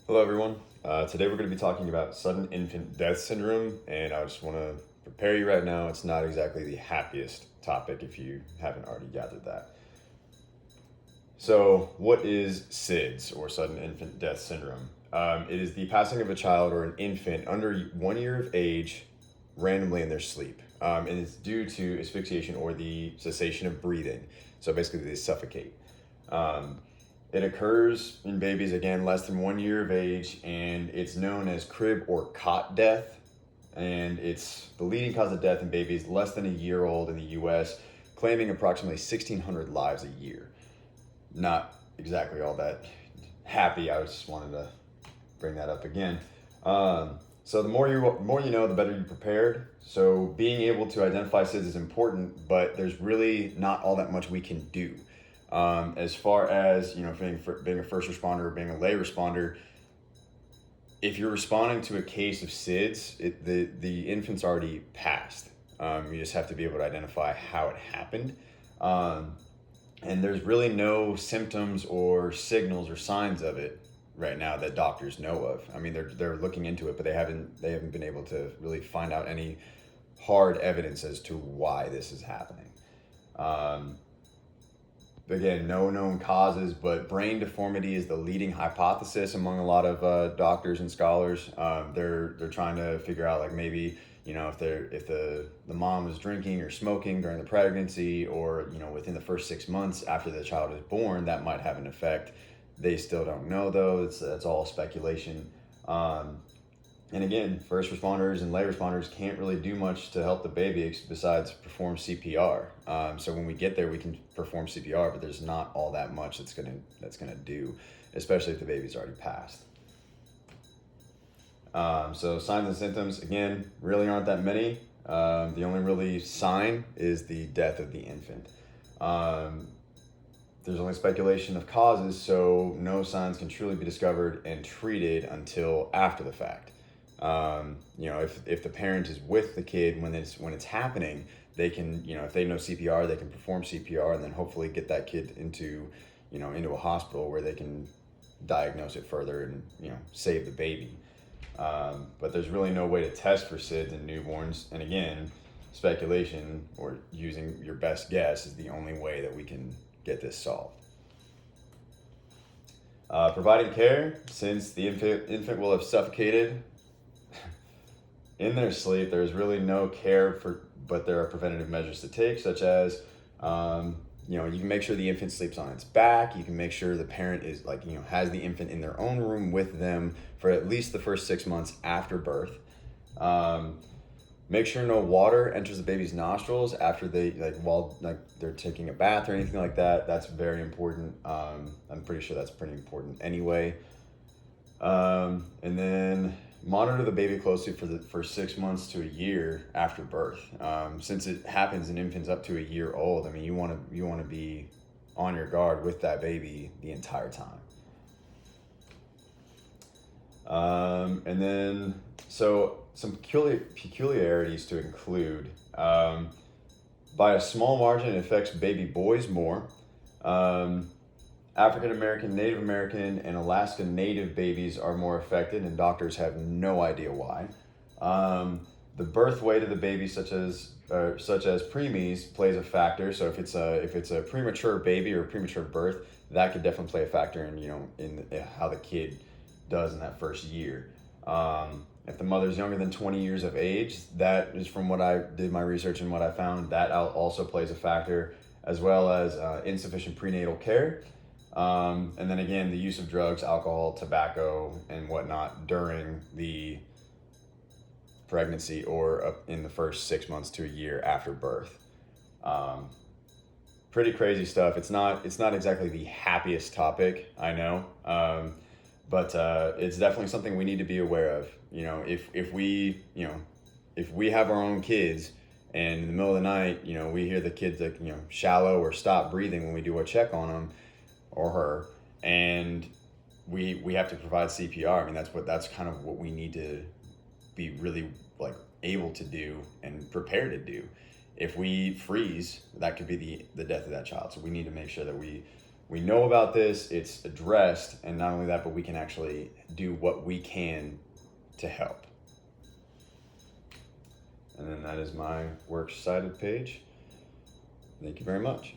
Hello, everyone. Today we're going to be talking about sudden infant death syndrome, and I just want to prepare you right now. It's not exactly the happiest topic if you haven't already gathered that. So, what is SIDS, or sudden infant death syndrome? It is the passing of a child or an infant under 1 year of age randomly in their sleep. And it's due to asphyxiation or the cessation of breathing. So, basically, they suffocate. Um, it occurs in babies, again, less than 1 year of age, and it's known as crib or cot death. And it's the leading cause of death in babies less than a year old in the US, claiming approximately 1,600 lives a year. Not exactly all that happy. I just wanted to bring that up again. So the more you know, the better you're prepared. So being able to identify SIDS is important, but there's really not all that much we can do. As far as being a first responder or being a lay responder, if you're responding to a case of SIDS, the infant's already passed. You just have to be able to identify how it happened. Um, and there's really no symptoms or signals or signs of it right now that doctors know of. I mean, they're looking into it, but they haven't been able to really find out any hard evidence as to why this is happening. Um, Again, no known causes, but brain deformity is the leading hypothesis among a lot of doctors and scholars. They're trying to figure out, like, maybe if the mom was drinking or smoking during the pregnancy, or within the first 6 months after the child is born, that might have an effect. They still don't know, though. That's all speculation. Um, and again, first responders and lay responders can't really do much to help the baby besides perform CPR. So when we get there, we can perform CPR, but there's not all that much that's gonna do, especially if the baby's already passed. So signs and symptoms, again, really aren't that many. The only really sign is the death of the infant. Um, there's only speculation of causes, so no signs can truly be discovered and treated until after the fact. If the parent is with the kid when it's happening, they can, if they know CPR, they can perform CPR and then hopefully get that kid into a hospital where they can diagnose it further and save the baby. But there's really no way to test for SIDS in newborns, and again, speculation or using your best guess is the only way that we can get this solved. Providing care, since the infant will have suffocated in their sleep, there's really no care but there are preventative measures to take, such as, you can make sure the infant sleeps on its back. You can make sure the parent is has the infant in their own room with them for at least the first 6 months after birth. Make sure no water enters the baby's nostrils after while they're taking a bath or anything like that. That's very important. I'm pretty sure that's pretty important anyway. And then monitor the baby closely for 6 months to a year after birth. Since it happens in infants up to a year old, I mean, you want to be on your guard with that baby the entire time. And then, so some peculiarities to include. By a small margin, it affects baby boys more. African American, Native American, and Alaska Native babies are more affected, and doctors have no idea why. The birth weight of the baby, such as preemies, plays a factor. So if it's a premature baby or a premature birth, that could definitely play a factor in how the kid does in that first year. If the mother's younger than 20 years of age, that is from what I did my research and what I found, that also plays a factor, as well as insufficient prenatal care. And then again, the use of drugs, alcohol, tobacco, and whatnot during the pregnancy or in the first 6 months to a year after birth. Um, Pretty crazy stuff. It's not exactly the happiest topic, I know, but it's definitely something we need to be aware of. If we have our own kids, and in the middle of the night, we hear the kids shallow or stop breathing when we do a check on them or her, and we have to provide CPR. I mean, that's kind of what we need to be really able to do and prepare to do. If we freeze, that could be the death of that child. So we need to make sure that we we know about this, it's addressed, and not only that, but we can actually do what we can to help. And then that is my works cited page. Thank you very much.